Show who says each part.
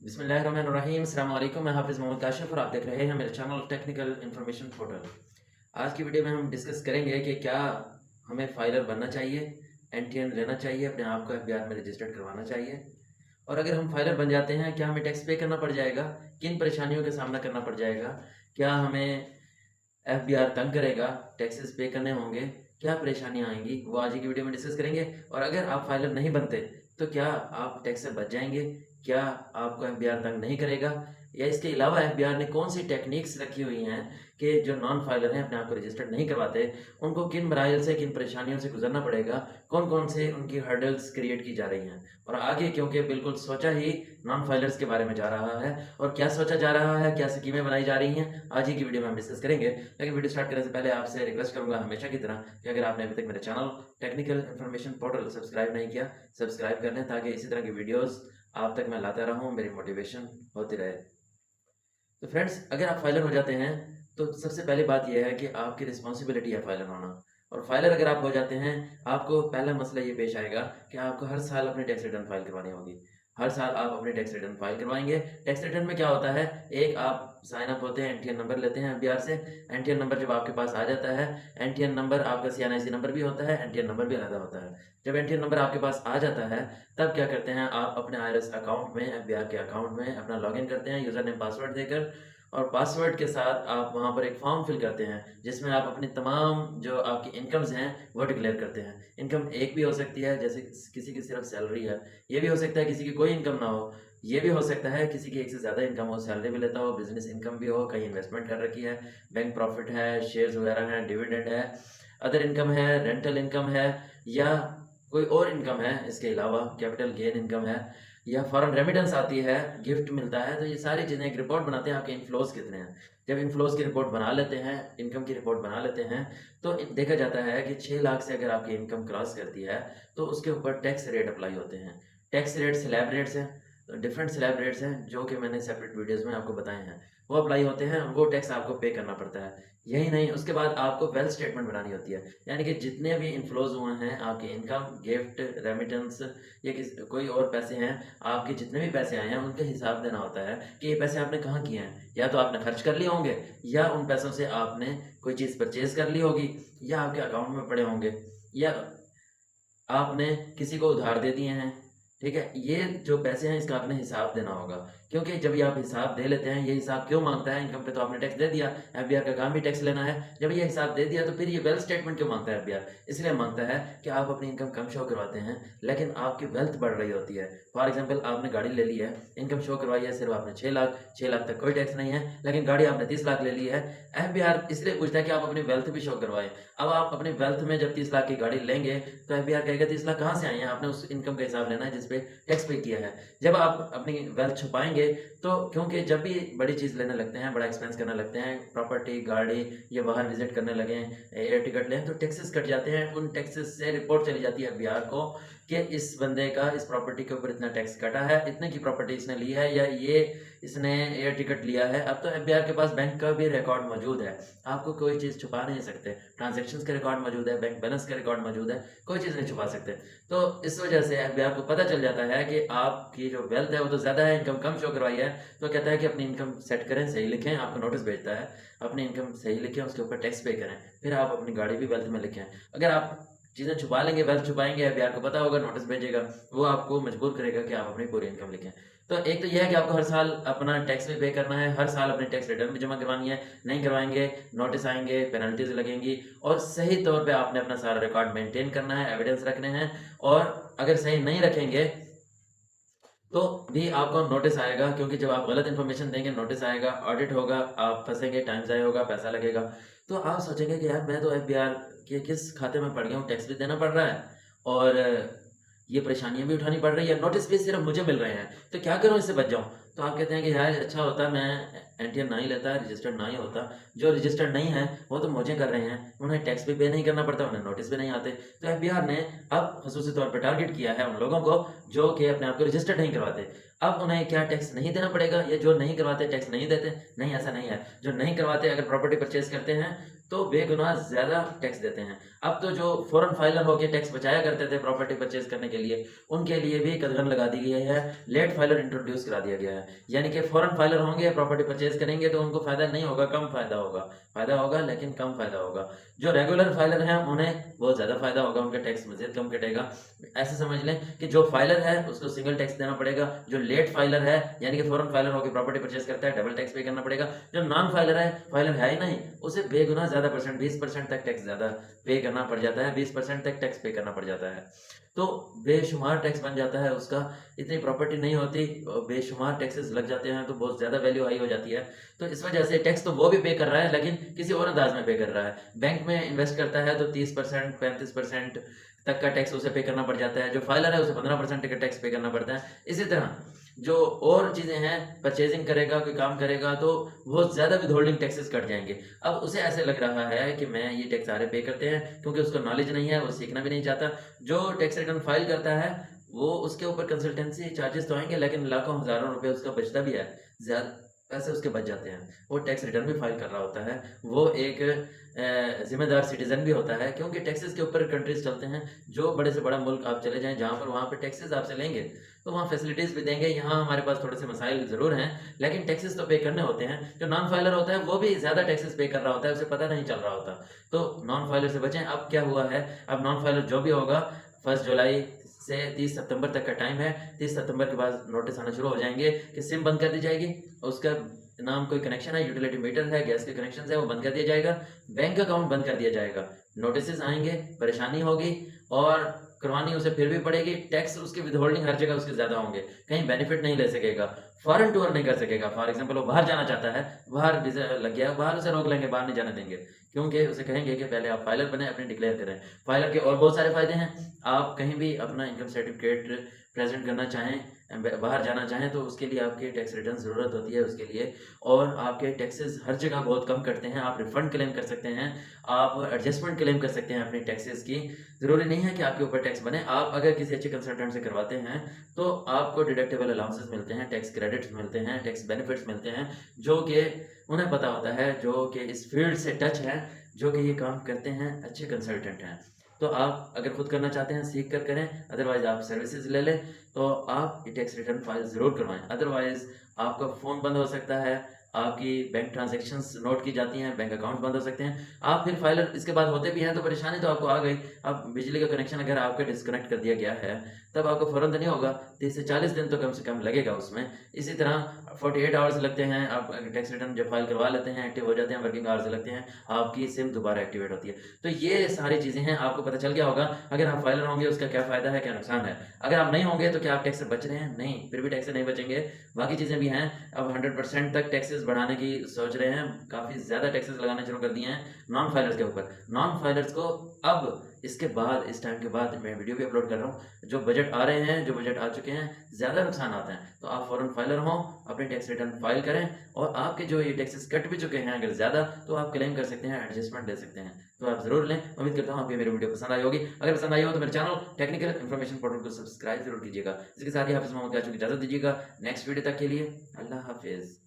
Speaker 1: बिस्मिल्लाहिर्रहमानिर्रहीम। अस्सलाम वालेकुम। मैं हाफ़िज़ मोहम्मद काशिफ़ और आप देख रहे हैं मेरे चैनल टेक्निकल इन्फॉर्मेशन पोर्टल। आज की वीडियो में हम डिस्कस करेंगे कि क्या हमें फाइलर बनना चाहिए, एनटीएन लेना चाहिए, अपने आप को एफबीआर में रजिस्टर्ड करवाना चाहिए और अगर हम फाइलर बन जाते हैं क्या हमें टैक्स पे करना पड़ जाएगा, किन परेशानियों का सामना करना पड़ जाएगा, क्या हमें एफबीआर तंग करेगा, टैक्सेस पे करने होंगे, क्या परेशानियाँ आएँगी, वो आज ही की वीडियो में डिस्कस करेंगे। और अगर आप फाइलर नहीं बनते, तो क्या आप टैक्स से बच जाएँगे? क्या आपको एफबीआर तंग नहीं करेगा? या इसके अलावा एफबीआर ने कौन-सी टेक्निक्स रखी हुई हैं कि जो नॉन फाइलर हैं, अपने आप को रजिस्टर्ड नहीं करवाते, उनको किन मराइल से, किन परेशानियों से गुज़रना पड़ेगा? कौन-कौन से उनकी हर्डल्स क्रिएट की जा रही हैं? और आगे क्योंकि बिल्कुल सोचा ही नॉन फाइलर्स के बारे में जा रहा है और क्या सोचा जा रहा है, क्या स्कीमें बनाई जा रही हैं, आज ही की वीडियो में हम डिस्कस करेंगे। लेकिन वीडियो स्टार्ट करने से पहले आपसे रिक्वेस्ट करूँगा हमेशा की तरह कि अगर आपने अभी तक मेरे channel technical information portal subscribe नहीं किया, सब्सक्राइब कर लें ताकि इसी तरह की वीडियोज़ आप तक मैं लाता रहूँ, मेरी मोटिवेशन होती रहे। तो फ्रेंड्स, अगर आप फाइलर हो जाते हैं, तो सबसे पहली बात ये है कि आपकी रिस्पॉन्सिबिलिटी है फाइलर होना। और फाइलर अगर आप हो जाते हैं, आपको पहला मसला ये पेश आएगा कि आपको हर साल अपनी टैक्स रिटर्न फाइल करवानी होगी। हर साल आप अपनी टैक्स रिटर्न फाइल करवाएँगे। टैक्स रिटर्न में क्या होता है, एक आप साइन अप होते हैं, एनटीएन नंबर लेते हैं एफबीआर से। एनटीएन नंबर जब आपके पास आ जाता है, एनटीएन नंबर आपका सीएनआईसी नंबर भी होता है, एनटीएन नंबर भी अलग होता है। जब एनटीएन नंबर आपके पास आ जाता है, तब क्या करते हैं, आप अपने आईआरएस अकाउंट में, एफबीआर के अकाउंट में अपना लॉगिन करते हैं यूज़र नेम पासवर्ड देकर और पासवर्ड के साथ आप वहाँ पर एक फॉर्म फिल करते हैं, जिसमें आप अपनी तमाम जो आपकी इनकम्स हैं, वो डिक्लेयर करते हैं। इनकम एक भी हो सकती है, जैसे किसी की सिर्फ सैलरी है। ये भी हो सकता है किसी की कोई इनकम ना हो। ये भी हो सकता है किसी की एक से ज़्यादा इनकम हो, सैलरी भी लेता हो, बिज़नेस इनकम भी हो, कहीं इन्वेस्टमेंट कर रखी है, बैंक प्रॉफ़िट है, शेयर्स वगैरह हैं, डिविडेंड है, अदर इनकम है, रेंटल इनकम है या कोई और इनकम है इसके अलावा, कैपिटल गेन इनकम है या फॉरेन रेमिटेंस आती है, गिफ्ट मिलता है, तो ये सारी चीज़ें एक रिपोर्ट बनाते हैं आपके इनफ्लोज़ कितने हैं। जब इनफ्लोज़ की रिपोर्ट बना लेते हैं, इनकम की रिपोर्ट बना लेते हैं, तो देखा जाता है कि 6 लाख से अगर आपकी इनकम क्रॉस करती है, तो उसके ऊपर टैक्स रेट अप्लाई होते हैं। टैक्स रेट स्लैब रेट्स हैं, डिफरेंट स्लैब रेट्स हैं, जो कि मैंने सेपरेट वीडियोज़ में आपको बताए हैं। वो अप्लाई होते हैं, वो टैक्स आपको पे करना पड़ता है। यही नहीं, उसके बाद आपको वेल्थ स्टेटमेंट बनानी होती है। यानी कि जितने भी इनफ्लोज़ हुए हैं, आपकी इनकम, गिफ्ट, रेमिटेंस या कोई और पैसे हैं, आपके जितने भी पैसे आए हैं, उनका हिसाब देना होता है कि ये पैसे आपने कहाँ किए हैं। या तो आपने खर्च कर लिए होंगे या उन पैसों से आपने कोई चीज़ परचेज़ कर ली होगी या आपके अकाउंट में पड़े होंगे या आपने किसी को उधार दे दिए हैं, ठीक है? ये जो पैसे हैं इसका आपने हिसाब देना होगा, क्योंकि जब ये आप हिसाब दे लेते हैं, ये हिसाब क्यों माँगता है? इनकम पे तो आपने टैक्स दे दिया, एफबीआर का काम भी टैक्स लेना है। जब ये हिसाब दे दिया तो फिर ये वेल्थ स्टेटमेंट क्यों माँगता है एफबीआर? इसलिए माँगता है कि आप अपनी इनकम कम शो करवाते हैं, लेकिन आपकी वेल्थ बढ़ रही होती है। फॉर एग्ज़ाम्पल आपने गाड़ी ले ली है, इनकम शो करवाई है सिर्फ़ आपने 6 लाख तक कोई टैक्स नहीं है, लेकिन गाड़ी आपने 30 लाख ले ली है। एफबीआर इसलिए पूछता है कि आप अपनी वेल्थ भी शो करवाएँ। अब आप अपनी वेल्थ में जब 30 लाख की गाड़ी लेंगे, तो एफबीआर कहेगा 30 लाख कहाँ से आई हैं? आपने उस इनकम का हिसाब लेना है जिस पे टैक्स पे किया है। जब आप अपनी वेल्थ छुपाएँगे, तो क्योंकि जब भी बड़ी चीज़ लेने लगते हैं, बड़ा एक्सपेंस करने लगते हैं, प्रॉपर्टी, गाड़ी या बाहर विज़िट करने लगें, एयर टिकट लें, तो टैक्सेस कट जाते हैं। उन टैक्सेस से रिपोर्ट चली जाती है एफबीआर को कि इस बंदे का इस प्रॉपर्टी के ऊपर इतना टैक्स कटा है, इतने की प्रॉपर्टी इसने ली है या ये इसने एयर टिकट लिया है। अब तो एफबीआर के पास बैंक का भी रिकॉर्ड मौजूद है। आपको कोई चीज़ छुपा नहीं सकते। ट्रांज़ैक्शंस का रिकॉर्ड मौजूद है, बैंक बैलेंस का रिकॉर्ड मौजूद है, कोई चीज़ नहीं छुपा सकते। तो इस वजह से एफबीआर को पता चल जाता है कि आपकी जो वेल्थ है वो तो ज़्यादा है, इनकम कम शो करवाई है, तो कहता है कि अपनी इनकम सेट करें, सही लिखें, आपको नोटिस भेजता है, अपनी इनकम सही लिखें, उसके ऊपर टैक्स पे करें, फिर आप अपनी गाड़ी भी वेल्थ में लिखें। अगर आप चीज़ें छुपा लेंगे, वेल्थ छुपाएँगे, एफबीआर को पता होगा, नोटिस भेजेगा, वो आपको मजबूर करेगा कि आप अपनी पूरी इनकम लिखें। तो एक तो ये है कि आपको हर साल अपना टैक्स भी पे करना है, हर साल अपनी टैक्स रिटर्न भी जमा करवानी है, नहीं करवाएँगे, नोटिस आएँगे, पेनल्टीज़ लगेंगी और सही तौर पे आपने अपना सारा रिकॉर्ड मेंटेन करना है, एविडेंस रखने हैं और अगर सही नहीं रखेंगे तो भी आपको नोटिस आएगा, क्योंकि जब आप गलत इन्फॉर्मेशन देंगे नोटिस आएगा, ऑडिट होगा, आप फँसेंगे, टाइम ज़ाया होगा, पैसा लगेगा। तो आप सोचेंगे कि यार मैं तो एफबीआर के किस खाते में पड़ गया हूँ, टैक्स भी देना पड़ रहा है और ये परेशानियाँ भी उठानी पड़ रही है, नोटिस भी सिर्फ़ मुझे मिल रहे हैं, तो क्या करूँ इससे बच जाऊँ? तो आप कहते हैं कि यार अच्छा होता मैं एनटीएन ना ही लेता, रजिस्टर्ड ना ही होता। जो रजिस्टर्ड नहीं है, वो तो मौजें कर रहे हैं, उन्हें टैक्स भी पे नहीं करना पड़ता, उन्हें नोटिस भी नहीं आते। तो एफबीआर ने अब ख़ुसूसी तौर पे टारगेट किया है उन लोगों को जो कि अपने आप को रजिस्टर्ड नहीं करवाते। अब उन्हें क्या टैक्स नहीं देना पड़ेगा, या जो नहीं करवाते टैक्स नहीं देते? नहीं, ऐसा नहीं है। जो नहीं करवाते अगर प्रॉपर्टी परचेज़ करते हैं तो बेगुनाह ज़्यादा टैक्स देते हैं। अब तो जो फ़ॉरेन फाइलर होके टैक्स बचाया करते थे प्रॉपर्टी परचेज़ करने के लिए, उनके लिए भी कदगन लगा दी गई है, लेट फाइलर इंट्रोड्यूस करा दिया गया है। यानी कि फ़ॉरेन फाइलर होंगे, प्रॉपर्टी परचेज़ करेंगे तो उनको फ़ायदा नहीं होगा, कम फ़ायदा होगा। फ़ायदा होगा लेकिन कम फ़ायदा होगा। जो रेगुलर फाइलर हैं उन्हें बहुत ज़्यादा फ़ायदा होगा, उनका टैक्स मज़ीद कम कटेगा। ऐसे समझ लें कि जो फाइलर है उसको सिंगल टैक्स देना पड़ेगा, जो लेट फाइलर है यानी कि फ़ॉरेन फाइलर होके प्रॉपर्टी परचेज़ करता है डबल टैक्स पे करना पड़ेगा। जो नॉन फाइलर है ही नहीं, उसे बेगुनाह ज़्यादा परसेंट 20% तक टैक्स ज़्यादा पे करना पड़ जाता है, 20% तक टैक्स पे करना पड़ जाता है। तो बेशुमार टैक्स बन जाता है उसका, इतनी प्रॉपर्टी नहीं होती, बेशुमार टैक्सेस लग जाते हैं तो बहुत ज़्यादा वैल्यू हाई हो जाती है। तो इस वजह से टैक्स तो वो भी पे कर रहा है लेकिन किसी और अंदाज में पे कर रहा है। बैंक में इन्वेस्ट करता है तो 30% 35% तक का टैक्स उसे पे करना पड़ जाता है। जो फाइलर है उसे 15% का टैक्स पे करना पड़ता है। इसी तरह जो और चीज़ें हैं, परचेजिंग करेगा, कोई काम करेगा तो बहुत ज़्यादा विथहोल्डिंग टैक्सेस कट जाएँगे। अब उसे ऐसे लग रहा है कि मैं ये टैक्स सारे पे करते हैं, क्योंकि उसको नॉलेज नहीं है, वो सीखना भी नहीं चाहता। जो टैक्स रिटर्न फाइल करता है, वो उसके ऊपर कंसल्टेंसी चार्जेस तो आएँगे लेकिन लाखों हज़ारों रुपए उसका बचता भी है। पैसे उसके बच जाते हैं। वो टैक्स रिटर्न भी फाइल कर रहा होता है। वो एक ज़िम्मेदार सिटीज़न भी होता है, क्योंकि टैक्सेस के ऊपर कंट्रीज़ चलते हैं। जो बड़े से बड़ा मुल्क आप चले जाएँ जहाँ पर वहाँ पे टैक्सेस आपसे लेंगे, तो वहाँ फैसिलिटीज़ भी देंगे। यहाँ हमारे पास थोड़े से मसाइल ज़रूर हैं, लेकिन टैक्सेस तो पे करने होते हैं। जो नॉन फाइलर होता है वो भी ज़्यादा टैक्सेस पे कर रहा होता है, उसे पता नहीं चल रहा होता। तो नॉन फाइलर से बचें। अब क्या हुआ है, अब नॉन फाइलर जो भी होगा 1 जुलाई से 30 सितंबर तक का टाइम है। 30 सितंबर के बाद नोटिस आना शुरू हो जाएँगे कि सिम बंद कर दी जाएगी, उसका नाम कोई कनेक्शन है, यूटिलिटी मीटर है, गैस के कनेक्शन है, वो बंद कर दिया जाएगा, बैंक अकाउंट बंद कर दिया जाएगा। नोटिसेस आएँगे, परेशानी होगी और करवानी उसे फिर भी पड़ेगी। टैक्स उसकी विथहोल्डिंग हर जगह उसके ज़्यादा होंगे, कहीं बेनिफिट नहीं ले सकेगा, फॉरेन टूर नहीं कर सकेगा। फॉर एग्ज़ाम्पल वो बाहर जाना चाहता है, बाहर वीज़ा लग गया, बाहर उसे रोक लेंगे, बाहर नहीं जाने देंगे। क्योंकि उसे कहेंगे कि पहले आप फाइलर बनें, अपनी डिक्लेयर करें। फाइलर के और बहुत सारे फ़ायदे हैं। आप कहीं भी अपना इनकम सर्टिफिकेट प्रेज़ेंट करना चाहें, बाहर जाना चाहें तो उसके लिए आपकी टैक्स रिटर्न ज़रूरत होती है उसके लिए, और आपके टैक्सेस हर जगह बहुत कम कटते हैं। आप रिफ़ंड क्लेम कर सकते हैं, आप एडजस्टमेंट क्लेम कर सकते हैं अपनी टैक्सेस की। ज़रूरी नहीं है कि आपके ऊपर टैक्स बने। आप अगर किसी अच्छे कंसल्टेंट से करवाते हैं तो आपको डिडक्टेबल अलाउंसेस मिलते हैं, टैक्स क्रेडिट्स मिलते हैं, टैक्स बेनिफिट्स मिलते हैं, जो कि उन्हें पता होता है, जो कि इस फील्ड से टच हैं, जो कि ये काम करते हैं, अच्छे कंसल्टेंट हैं। तो आप अगर खुद करना चाहते हैं सीख कर करें, अदरवाइज़ आप सर्विसेज़ ले लें। तो आप ये टैक्स रिटर्न फाइल ज़रूर करवाएँ, अदरवाइज़ आपका फ़ोन बंद हो सकता है, आपकी बैंक ट्रांज़ैक्शंस नोट की जाती हैं, बैंक अकाउंट बंद हो सकते हैं। आप फिर फाइलर इसके बाद होते भी हैं तो परेशानी तो आपको आ गई। अब बिजली का कनेक्शन अगर आपका डिस्कनेक्ट कर दिया गया है, तब आपको फ़ौरन तो नहीं होगा, 30 से 40 दिन तो कम से कम लगेगा उसमें। इसी तरह 48 आवर्स लगते हैं, आप टैक्स रिटर्न जब फाइल करवा लेते हैं, एक्टिव हो जाते हैं, वर्किंग आवर्स लगते हैं, आपकी सिम दोबारा एक्टिवेट होती है। तो ये सारी चीज़ें हैं, आपको पता चल गया होगा। अगर आप फाइलर होंगे उसका क्या फ़ायदा है, क्या नुकसान है। अगर आप नहीं होंगे तो क्या आप टैक्स से बच रहे हैं? नहीं, फिर भी टैक्स से नहीं बचेंगे। बाकी चीज़ें भी हैं। अब 100% तक टैक्सेस बढ़ाने की सोच रहे हैं, काफ़ी ज़्यादा टैक्सेस लगाने शुरू कर दिए हैं नॉन फाइलर्स के ऊपर। नॉन फाइलर्स को अब इसके बाद, इस टाइम के बाद मैं वीडियो भी अपलोड कर रहा हूँ। जो बजट आ रहे हैं, जो बजट आ चुके हैं, ज़्यादा नुकसान आते हैं। तो आप फ़ौरन फाइलर हों, अपनी टैक्स रिटर्न फाइल करें, और आपके जो ये टैक्सेस कट भी चुके हैं अगर ज़्यादा, तो आप क्लेम कर सकते हैं, एडजस्टमेंट ले सकते हैं। तो आप ज़रूर लें। उम्मीद करता हूँ आपको मेरी वीडियो पसंद आई होगी। अगर पसंद आई हो तो मेरे चैनल टेक्निकल इन्फॉर्मेशन पोर्टल को सब्सक्राइब ज़रूर कीजिएगा। इसके साथ ही हाफ़िज़ मोहम्मद काशफ को इजाज़त दीजिएगा। नेक्स्ट वीडियो तक के लिए अल्लाह हाफ़िज़।